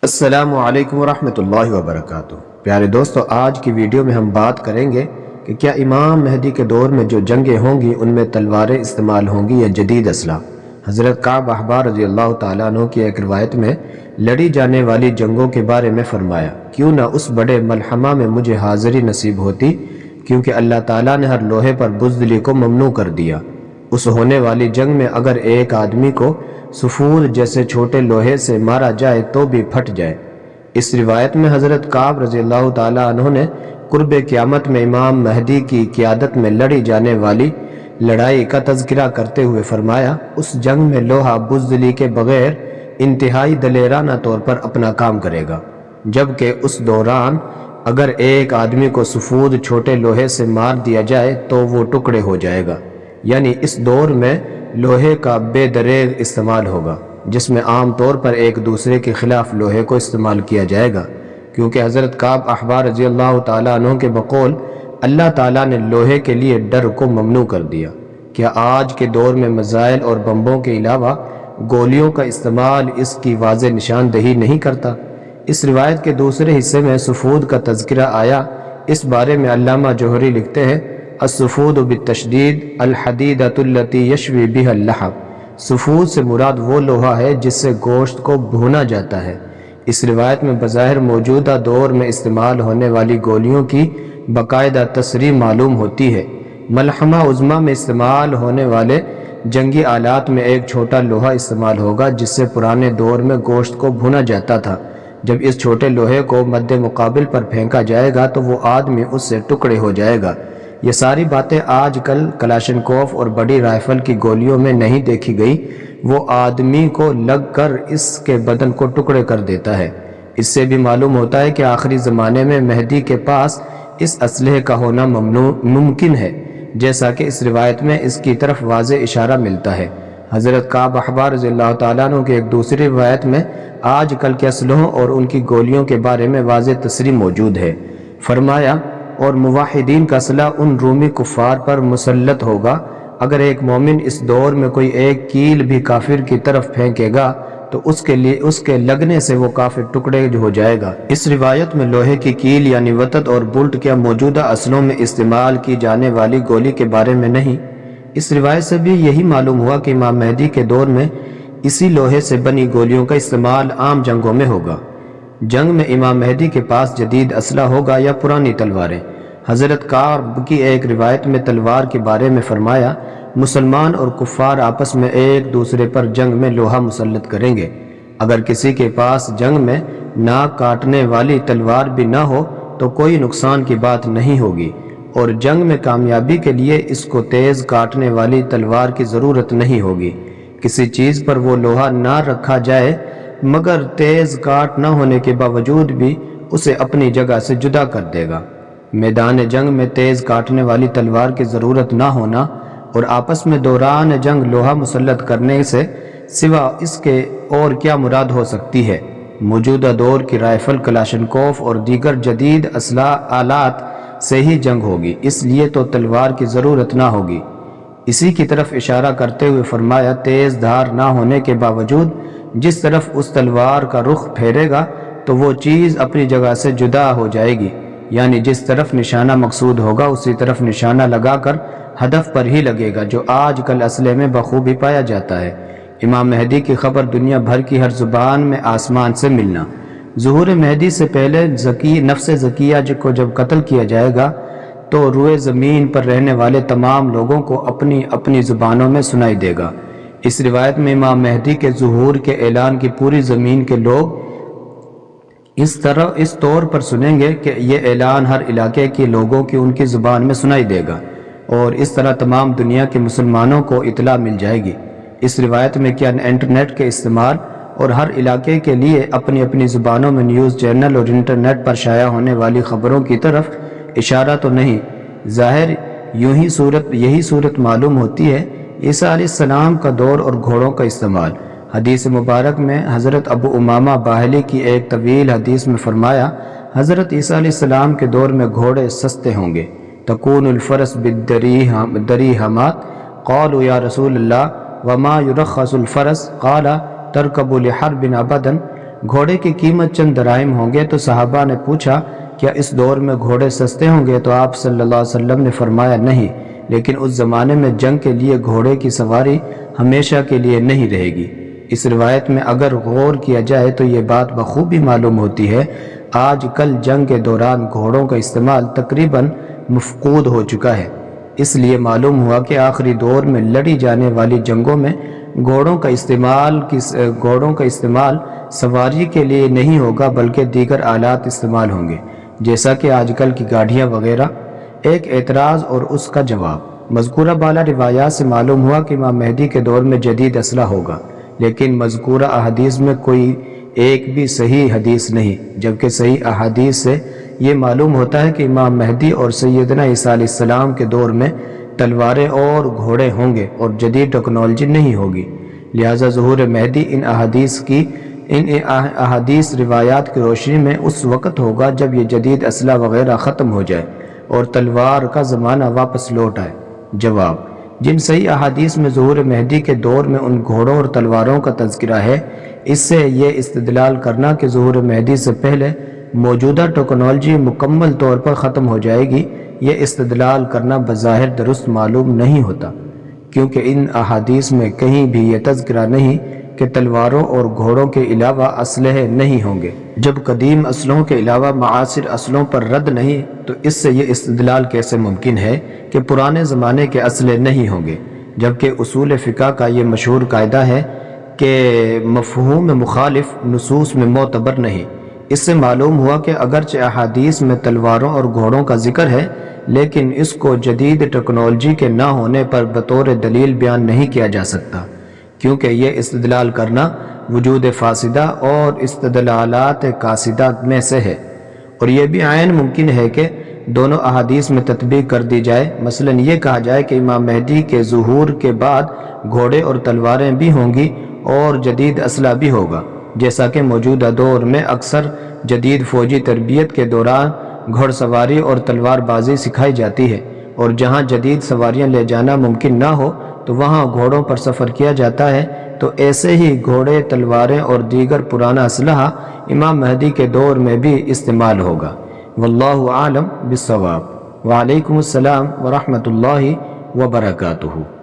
السلام علیکم ورحمۃ اللہ وبرکاتہ۔ پیارے دوستو، آج کی ویڈیو میں ہم بات کریں گے کہ کیا امام مہدی کے دور میں جو جنگیں ہوں گی ان میں تلواریں استعمال ہوں گی یا جدید اسلحہ۔ حضرت کعب احبار رضی اللہ تعالیٰ عنہ کی ایک روایت میں لڑی جانے والی جنگوں کے بارے میں فرمایا، کیوں نہ اس بڑے ملحمہ میں مجھے حاضری نصیب ہوتی، کیونکہ اللہ تعالیٰ نے ہر لوہے پر بزدلی کو ممنوع کر دیا۔ اس ہونے والی جنگ میں اگر ایک آدمی کو سفور جیسے چھوٹے لوہے سے مارا جائے تو بھی پھٹ جائے۔ اس روایت میں حضرت کعب رضی اللہ تعالیٰ عنہ نے قرب قیامت میں امام مہدی کی قیادت میں لڑی جانے والی لڑائی کا تذکرہ کرتے ہوئے فرمایا، اس جنگ میں لوہا بزدلی کے بغیر انتہائی دلیرانہ طور پر اپنا کام کرے گا، جبکہ اس دوران اگر ایک آدمی کو سفور چھوٹے لوہے سے مار دیا جائے تو وہ ٹکڑے ہو جائے گا۔ یعنی اس دور میں لوہے کا بے دریغ استعمال ہوگا، جس میں عام طور پر ایک دوسرے کے خلاف لوہے کو استعمال کیا جائے گا، کیونکہ حضرت کعب احبار رضی اللہ تعالیٰ عنہ کے بقول اللہ تعالیٰ نے لوہے کے لیے ڈر کو ممنوع کر دیا۔ کیا آج کے دور میں میزائل اور بمبوں کے علاوہ گولیوں کا استعمال اس کی واضح نشاندہی نہیں کرتا؟ اس روایت کے دوسرے حصے میں سفود کا تذکرہ آیا۔ اس بارے میں علامہ جوہری لکھتے ہیں، السفود بالتشدید الحدیدۃ التی یشوی بها اللحم۔ سفود سے مراد وہ لوہا ہے جس سے گوشت کو بھونا جاتا ہے۔ اس روایت میں بظاہر موجودہ دور میں استعمال ہونے والی گولیوں کی باقاعدہ تصریح معلوم ہوتی ہے۔ ملحمہ عظمیٰ میں استعمال ہونے والے جنگی آلات میں ایک چھوٹا لوہا استعمال ہوگا جس سے پرانے دور میں گوشت کو بھونا جاتا تھا۔ جب اس چھوٹے لوہے کو مد مقابل پر پھینکا جائے گا تو وہ آدمی اس سے ٹکڑے ہو جائے گا۔ یہ ساری باتیں آج کل کلاشنکوف اور بڑی رائفل کی گولیوں میں نہیں دیکھی گئی۔ وہ آدمی کو لگ کر اس کے بدن کو ٹکڑے کر دیتا ہے۔ اس سے بھی معلوم ہوتا ہے کہ آخری زمانے میں مہدی کے پاس اس اسلحے کا ہونا ممکن ہے، جیسا کہ اس روایت میں اس کی طرف واضح اشارہ ملتا ہے۔ حضرت کعب احبار رضی اللہ تعالیٰ عنہ کی ایک دوسری روایت میں آج کل کے اسلحوں اور ان کی گولیوں کے بارے میں واضح تصریح موجود ہے۔ فرمایا، اور موحدین کا اسلحہ ان رومی کفار پر مسلط ہوگا۔ اگر ایک مومن اس دور میں کوئی ایک کیل بھی کافر کی طرف پھینکے گا تو اس کے لگنے سے وہ کافر ٹکڑے ہو جائے گا۔ اس روایت میں لوہے کی کیل یعنی وتد اور بلٹ کیا موجودہ اسلحوں میں استعمال کی جانے والی گولی کے بارے میں نہیں۔ اس روایت سے بھی یہی معلوم ہوا کہ امام مہدی کے دور میں اسی لوہے سے بنی گولیوں کا استعمال عام جنگوں میں ہوگا۔ جنگ میں امام مہدی کے پاس جدید اسلحہ ہوگا یا پرانی تلواریں؟ حضرت کعب کی ایک روایت میں تلوار کے بارے میں فرمایا، مسلمان اور کفار آپس میں ایک دوسرے پر جنگ میں لوہا مسلط کریں گے۔ اگر کسی کے پاس جنگ میں ناک کاٹنے والی تلوار بھی نہ ہو تو کوئی نقصان کی بات نہیں ہوگی، اور جنگ میں کامیابی کے لیے اس کو تیز کاٹنے والی تلوار کی ضرورت نہیں ہوگی۔ کسی چیز پر وہ لوہا نہ رکھا جائے مگر تیز کاٹ نہ ہونے کے باوجود بھی اسے اپنی جگہ سے جدا کر دے گا۔ میدان جنگ میں تیز کاٹنے والی تلوار کی ضرورت نہ ہونا اور آپس میں دوران جنگ لوہا مسلط کرنے سے سوا اس کے اور کیا مراد ہو سکتی ہے؟ موجودہ دور کی رائفل، کلاشنکوف اور دیگر جدید اسلحہ آلات سے ہی جنگ ہوگی، اس لیے تو تلوار کی ضرورت نہ ہوگی۔ اسی کی طرف اشارہ کرتے ہوئے فرمایا، تیز دھار نہ ہونے کے باوجود جس طرف اس تلوار کا رخ پھیرے گا تو وہ چیز اپنی جگہ سے جدا ہو جائے گی، یعنی جس طرف نشانہ مقصود ہوگا اسی طرف نشانہ لگا کر ہدف پر ہی لگے گا، جو آج کل اسلحے میں بخوبی پایا جاتا ہے۔ امام مہدی کی خبر دنیا بھر کی ہر زبان میں آسمان سے ملنا۔ ظہور مہدی سے پہلے نفس زکیہ کو جب قتل کیا جائے گا تو روئے زمین پر رہنے والے تمام لوگوں کو اپنی اپنی زبانوں میں سنائی دے گا۔ اس روایت میں امام مہدی کے ظہور کے اعلان کی پوری زمین کے لوگ اس طور پر سنیں گے کہ یہ اعلان ہر علاقے کے لوگوں کی ان کی زبان میں سنائی دے گا، اور اس طرح تمام دنیا کے مسلمانوں کو اطلاع مل جائے گی۔ اس روایت میں کیا انٹرنیٹ کے استعمال اور ہر علاقے کے لیے اپنی اپنی زبانوں میں نیوز چینل اور انٹرنیٹ پر شائع ہونے والی خبروں کی طرف اشارہ تو نہیں؟ ظاہر یہی صورت معلوم ہوتی ہے۔ عیسیٰ علیہ السلام کا دور اور گھوڑوں کا استعمال۔ حدیث مبارک میں حضرت ابو امامہ باہلی کی ایک طویل حدیث میں فرمایا، حضرت عیسیٰ علیہ السلام کے دور میں گھوڑے سستے ہوں گے۔ تکون الفرس بالدریہمات، قالوا یا رسول اللہ وما یرخص الفرس، قال ترکب لحرب ابدا۔ گھوڑے کی قیمت چند دراہم ہوں گے۔ تو صحابہ نے پوچھا کیا اس دور میں گھوڑے سستے ہوں گے؟ تو آپ صلی اللہ علیہ وسلم نے فرمایا نہیں، لیکن اس زمانے میں جنگ کے لیے گھوڑے کی سواری ہمیشہ کے لیے نہیں رہے گی۔ اس روایت میں اگر غور کیا جائے تو یہ بات بخوبی معلوم ہوتی ہے آج کل جنگ کے دوران گھوڑوں کا استعمال تقریباً مفقود ہو چکا ہے۔ اس لیے معلوم ہوا کہ آخری دور میں لڑی جانے والی جنگوں میں گھوڑوں کا استعمال سواری کے لیے نہیں ہوگا بلکہ دیگر آلات استعمال ہوں گے، جیسا کہ آج کل کی گاڑیاں وغیرہ۔ ایک اعتراض اور اس کا جواب۔ مذکورہ بالا روایات سے معلوم ہوا کہ امام مہدی کے دور میں جدید اسلحہ ہوگا، لیکن مذکورہ احادیث میں کوئی ایک بھی صحیح حدیث نہیں، جبکہ صحیح احادیث سے یہ معلوم ہوتا ہے کہ امام مہدی اور سیدنا عیسیٰ علیہ السلام کے دور میں تلواریں اور گھوڑے ہوں گے اور جدید ٹیکنالوجی نہیں ہوگی۔ لہٰذا ظہور مہدی ان احادیث روایات کی روشنی میں اس وقت ہوگا جب یہ جدید اسلحہ وغیرہ ختم ہو جائے اور تلوار کا زمانہ واپس لوٹ آئے۔ جواب: جن صحیح احادیث میں ظہور مہدی کے دور میں ان گھوڑوں اور تلواروں کا تذکرہ ہے، اس سے یہ استدلال کرنا کہ ظہور مہدی سے پہلے موجودہ ٹیکنالوجی مکمل طور پر ختم ہو جائے گی، یہ استدلال کرنا بظاہر درست معلوم نہیں ہوتا، کیونکہ ان احادیث میں کہیں بھی یہ تذکرہ نہیں کہ تلواروں اور گھوڑوں کے علاوہ اسلحے نہیں ہوں گے۔ جب قدیم اسلحوں کے علاوہ معاصر اسلحوں پر رد نہیں، تو اس سے یہ استدلال کیسے ممکن ہے کہ پرانے زمانے کے اسلحے نہیں ہوں گے؟ جبکہ اصول فقہ کا یہ مشہور قاعدہ ہے کہ مفہوم مخالف نصوص میں معتبر نہیں۔ اس سے معلوم ہوا کہ اگرچہ احادیث میں تلواروں اور گھوڑوں کا ذکر ہے، لیکن اس کو جدید ٹیکنالوجی کے نہ ہونے پر بطور دلیل بیان نہیں کیا جا سکتا، کیونکہ یہ استدلال کرنا وجود فاسدہ اور استدلالات قاصدہ میں سے ہے، اور یہ بھی عین ممکن ہے کہ دونوں احادیث میں تطبیق کر دی جائے۔ مثلا یہ کہا جائے کہ امام مہدی کے ظہور کے بعد گھوڑے اور تلواریں بھی ہوں گی اور جدید اسلحہ بھی ہوگا، جیسا کہ موجودہ دور میں اکثر جدید فوجی تربیت کے دوران گھڑ سواری اور تلوار بازی سکھائی جاتی ہے، اور جہاں جدید سواریاں لے جانا ممکن نہ ہو تو وہاں گھوڑوں پر سفر کیا جاتا ہے۔ تو ایسے ہی گھوڑے، تلواریں اور دیگر پرانا اسلحہ امام مہدی کے دور میں بھی استعمال ہوگا۔ واللہ اعلم بالصواب۔ وعلیکم السلام ورحمۃ اللہ وبرکاتہ۔